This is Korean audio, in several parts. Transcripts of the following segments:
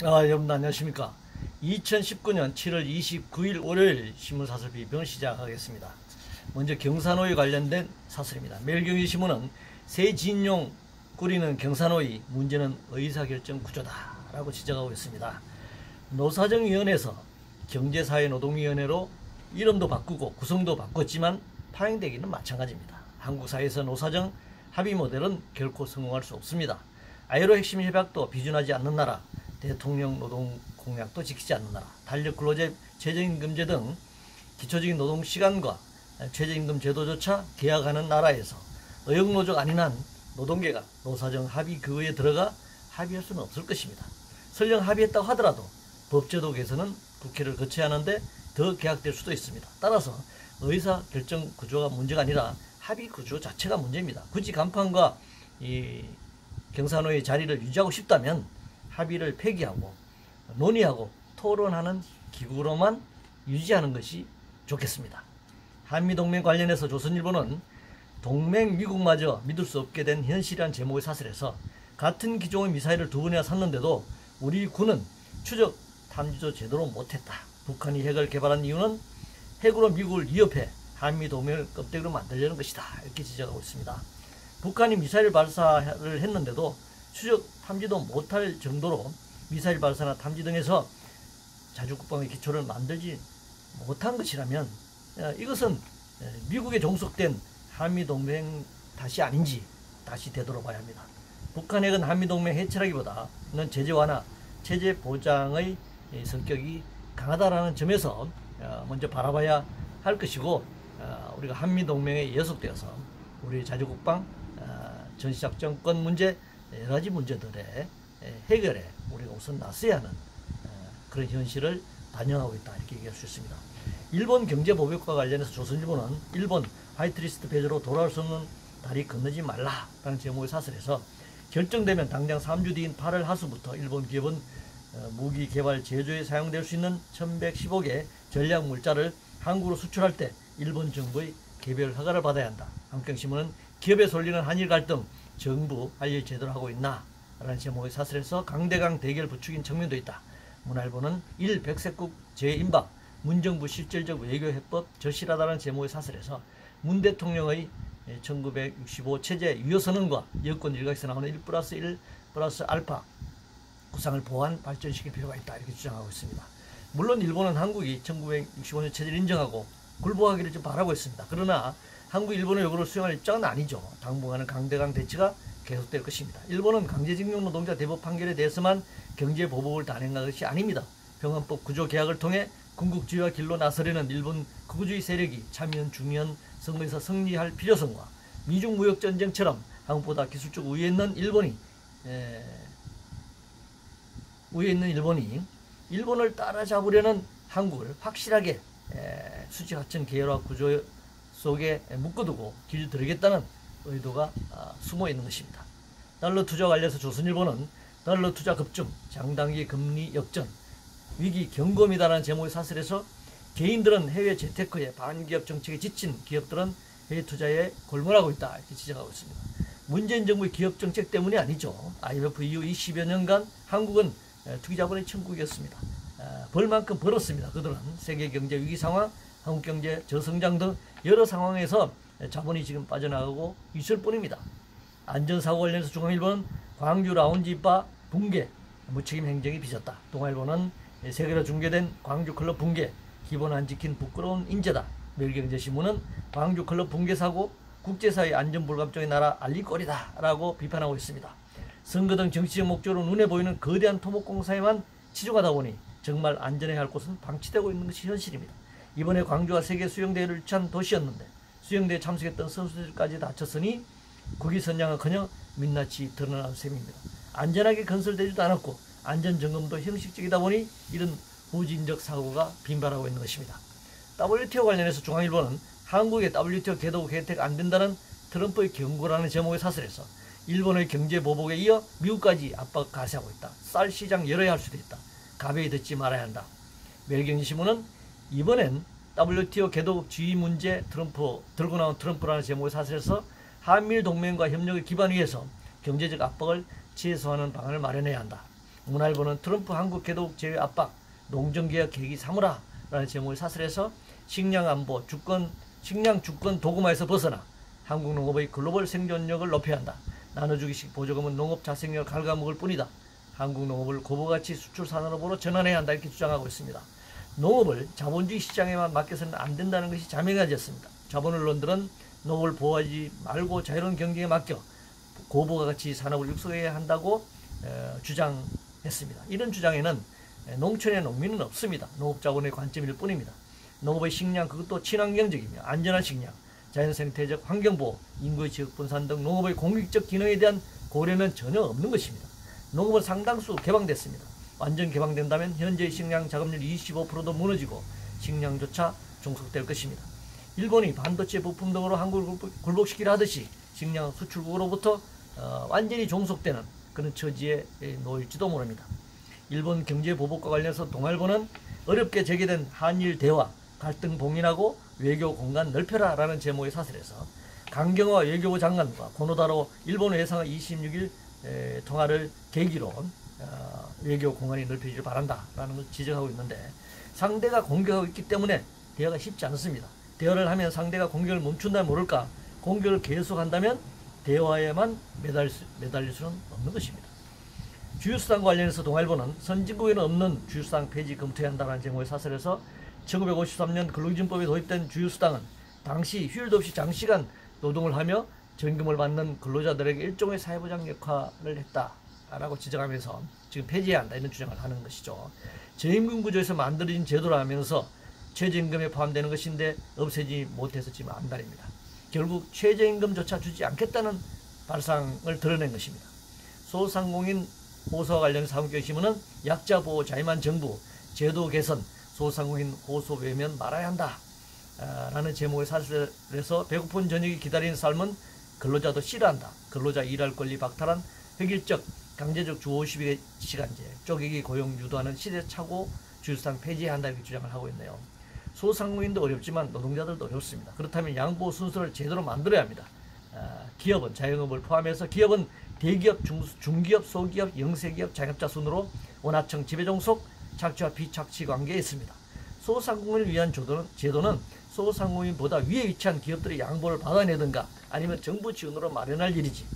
여러분 안녕하십니까. 2019년 7월 29일 월요일 신문사설 비평을 시작하겠습니다. 먼저 경사노위 관련된 사설입니다. 매일경제신문은 새 진용 꾸리는 경사노위 문제는 의사결정 구조다 라고 지적하고 있습니다. 노사정위원회에서 경제사회노동위원회로 이름도 바꾸고 구성도 바꿨지만 파행되기는 마찬가지입니다. 한국 사회에서 노사정 합의 모델은 결코 성공할 수 없습니다. 아이로 핵심 협약도 비준하지 않는 나라, 대통령 노동 공약도 지키지 않는 나라, 탄력 근로제, 최저임금제 등 기초적인 노동 시간과 최저임금 제도조차 계약하는 나라에서 의욕노조가 아닌 한 노동계가 노사정 합의 그거에 들어가 합의할 수는 없을 것입니다. 설령 합의했다고 하더라도 법제도 개선은 국회를 거쳐야 하는데 더 계약될 수도 있습니다. 따라서 의사결정 구조가 문제가 아니라 합의 구조 자체가 문제입니다. 굳이 간판과 이 경사노의 자리를 유지하고 싶다면 합의를 폐기하고 논의하고 토론하는 기구로만 유지하는 것이 좋겠습니다. 한미동맹 관련해서 조선일보는 동맹 미국마저 믿을 수 없게 된 현실이란 제목의 사설에서 같은 기종의 미사일을 두 번이나 샀는데도 우리 군은 추적 탐지도 제대로 못했다. 북한이 핵을 개발한 이유는 핵으로 미국을 위협해 한미동맹을 껍데기로 만들려는 것이다. 이렇게 지적하고 있습니다. 북한이 미사일 발사를 했는데도 추적 탐지도 못할 정도로 미사일 발사나 탐지 등에서 자주국방의 기초를 만들지 못한 것이라면 이것은 미국에 종속된 한미동맹 탓이 아닌지 다시 되돌아봐야 합니다. 북한 핵은 한미동맹 해체라기보다는 제재 완화, 체제 보장의 성격이 강하다라는 점에서 먼저 바라봐야 할 것이고, 우리가 한미동맹에 예속되어서 우리 자주국방, 전시작전권 문제, 여러 가지 문제들의 해결에 우리가 우선 나서야 하는 그런 현실을 반영하고 있다 이렇게 얘기할 수 있습니다. 일본 경제보복과 관련해서 조선일보는 일본 화이트리스트 배제로 돌아올 수 없는 다리 건너지 말라라는 제목의 사설에서 결정되면 당장 3주 뒤인 8월 하수부터 일본 기업은 무기 개발 제조에 사용될 수 있는 1115개 전략 물자를 한국으로 수출할 때 일본 정부의 개별 허가를 받아야 한다. 한국경신문은 기업에 쏠리는 한일 갈등 정부 할 일 제대로 하고 있나? 라는 제목의 사설에서 강대강 대결 부추긴 측면도 있다. 문화일보는 1백색국 재임박 문정부 실질적 외교해법 절실하다는 제목의 사설에서 문 대통령의 1965 체제 유효선언과 여권 일각에서 나오는 1+1 플러스 알파 구상을 보완 발전시킬 필요가 있다 이렇게 주장하고 있습니다. 물론 일본은 한국이 1965년 체제를 인정하고 굴복하기를 좀 바라고 있습니다. 그러나 한국 일본의 요구를 수용할 입장은 아니죠. 당분간은 강대강 대치가 계속될 것입니다. 일본은 강제징용 노동자 대법 판결에 대해서만 경제보복을 단행한 것이 아닙니다. 병원법 구조개혁을 통해 군국주의와 길로 나서려는 일본 극우주의 세력이 참여연 중요한 선거에서 승리할 필요성과 미중 무역전쟁처럼 한국보다 기술적 우위에 있는 일본이 일본을 따라잡으려는 한국을 확실하게 수지하천 계열화 구조 속에 묶어두고 길들이겠다는 의도가 숨어 있는 것입니다. 달러 투자 관련해서 조선일보는 달러 투자 급증, 장단기 금리 역전, 위기 경고입니다라는 제목의 사설에서 개인들은 해외 재테크에 반기업 정책에 지친 기업들은 해외 투자에 골몰하고 있다 이렇게 지적하고 있습니다. 문재인 정부의 기업 정책 때문이 아니죠. IMF 이후 20여 년간 한국은 투기자본의 천국이었습니다. 벌만큼 벌었습니다. 그들은 세계 경제 위기 상황, 한국 경제 저성장 등 여러 상황에서 자본이 지금 빠져나가고 있을 뿐입니다. 안전사고 관련해서 중앙일보는 광주 라운지바 붕괴, 무책임 행정이 빚었다. 동아일보는 세계로 중계된 광주 클럽 붕괴, 기본 안 지킨 부끄러운 인재다. 매일경제신문은 광주 클럽 붕괴 사고, 국제사회 안전불감증의 나라 알리꼴이다 라고 비판하고 있습니다. 선거 등 정치적 목적으로 눈에 보이는 거대한 토목공사에만 치중하다 보니 정말 안전해야 할 곳은 방치되고 있는 것이 현실입니다. 이번에 광주가 세계 수영대회를 유치한 도시였는데 수영대회에 참석했던 선수들까지 다쳤으니 국위선양은커녕 민낯이 드러난 셈입니다. 안전하게 건설되지도 않았고 안전점검도 형식적이다 보니 이런 후진적 사고가 빈발하고 있는 것입니다. WTO 관련해서 중앙일보는 한국의 WTO 개도국 혜택 안 된다는 트럼프의 경고라는 제목의 사설에서 일본의 경제 보복에 이어 미국까지 압박 가세하고 있다. 쌀 시장 열어야 할 수도 있다. 가벼이 듣지 말아야 한다. 매일경제신문은 이번엔 WTO 개도국 지위 문제 들고 나온 트럼프라는 제목의 사설에서 한미일 동맹과 협력의 기반 위에서 경제적 압박을 최소화하는 방안을 마련해야 한다. 문화일보는 트럼프 한국 개도국 제외 압박, 농정개혁 계기 삼으라 라는 제목을 사설해서 식량 안보, 식량 주권 도구마에서 벗어나 한국 농업의 글로벌 생존력을 높여야 한다. 나눠주기식 보조금은 농업 자생력을 갉아먹을 뿐이다. 한국 농업을 고부가치 수출 산업으로 전환해야 한다. 이렇게 주장하고 있습니다. 농업을 자본주의 시장에만 맡겨서는 안 된다는 것이 자명해졌습니다. 자본언론들은 농업을 보호하지 말고 자유로운 경쟁에 맡겨 고부가치 산업을 육성해야 한다고 주장했습니다. 이런 주장에는 농촌의 농민은 없습니다. 농업자원의 관점일 뿐입니다. 농업의 식량, 그것도 친환경적이며 안전한 식량, 자연생태적 환경보호, 인구의 지역 분산 등 농업의 공익적 기능에 대한 고려는 전혀 없는 것입니다. 농업은 상당수 개방됐습니다. 완전 개방된다면 현재의 식량 자급률 25%도 무너지고 식량조차 종속될 것입니다. 일본이 반도체 부품 등으로 한국을 굴복시키려 하듯이 식량 수출국으로부터 완전히 종속되는 그런 처지에 놓일지도 모릅니다. 일본 경제보복과 관련해서 동아일보는 어렵게 재개된 한일 대화, 갈등 봉인하고 외교 공간 넓혀라 라는 제목의 사설에서 강경화 외교부 장관과 고노다로 일본 외상과 26일 통화를 계기로 외교 공간이 넓혀지길 바란다 라는 걸 지적하고 있는데, 상대가 공격하고 있기 때문에 대화가 쉽지 않습니다. 대화를 하면 상대가 공격을 멈춘다면 모를까, 공격을 계속한다면 대화에만 매달릴 수는 없는 것입니다. 주유수당과 관련해서 동아일보는 선진국에는 없는 주유수당 폐지 검토해야 한다는 제목의 사설에서 1953년 근로기준법에 도입된 주유수당은 당시 휴일도 없이 장시간 노동을 하며 전금을 받는 근로자들에게 일종의 사회보장 역할을 했다라고 지적하면서 지금 폐지해야 한다 이런 주장을 하는 것이죠. 저임금 구조에서 만들어진 제도라면서 최저임금에 포함되는 것인데 없애지 못해서 지금 안달입니다. 결국 최저임금조차 주지 않겠다는 발상을 드러낸 것입니다. 소상공인 호소와 관련 사무局신문은 약자 보호 자유만 정부, 제도 개선, 소상공인 호소 외면 말아야 한다 라는 제목의 사설에서 배고픈 저녁이 기다리는 삶은 근로자도 싫어한다. 근로자 일할 권리 박탈한 획일적 강제적 주 52시간제, 쪼개기 고용 유도하는 시대착오 주유수당 폐지해야 한다 이렇게 주장을 하고 있네요. 소상공인도 어렵지만 노동자들도 어렵습니다. 그렇다면 양보 순서를 제대로 만들어야 합니다. 기업은 자영업을 포함해서 기업은 대기업, 중기업, 소기업, 영세기업, 자영업자 순으로 원하청 지배종속, 착취와 비착취 관계에 있습니다. 소상공인을 위한 제도는 소상공인보다 위에 위치한 기업들의 양보를 받아내든가 아니면 정부 지원으로 마련할 일이지,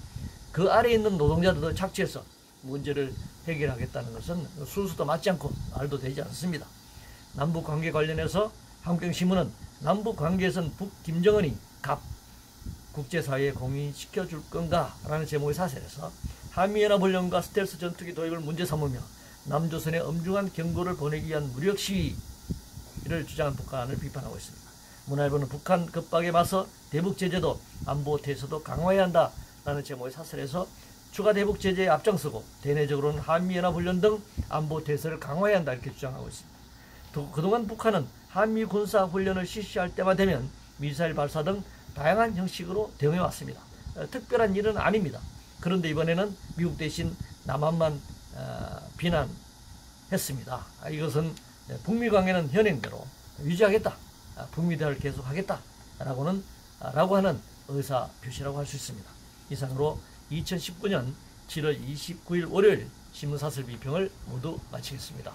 그 아래에 있는 노동자들도 착취해서 문제를 해결하겠다는 것은 순수도 맞지 않고 말도 되지 않습니다. 남북관계 관련해서 한국경신문은 남북관계에선 북김정은이 국제사회에 공인시켜줄 건가? 라는 제목의 사설에서 한미연합훈련과 스텔스 전투기 도입을 문제 삼으며 남조선에 엄중한 경고를 보내기 위한 무력 시위를 주장한 북한을 비판하고 있습니다. 문화일보는 북한 급박에 맞서 대북 제재도 안보 태세도 강화해야 한다 라는 제목의 사설에서 추가 대북 제재에 앞장서고 대내적으로는 한미연합훈련 등 안보 태세를 강화해야 한다 이렇게 주장하고 있습니다. 그동안 북한은 한미 군사훈련을 실시할 때만 되면 미사일 발사 등 다양한 형식으로 대응해왔습니다. 특별한 일은 아닙니다. 그런데 이번에는 미국 대신 남한만 비난했습니다. 이것은 북미 관계는 현행대로 유지하겠다, 북미 대화를 계속하겠다 라고 하는 의사 표시라고 할 수 있습니다. 이상으로 2019년 7월 29일 월요일 신문사설 비평을 모두 마치겠습니다.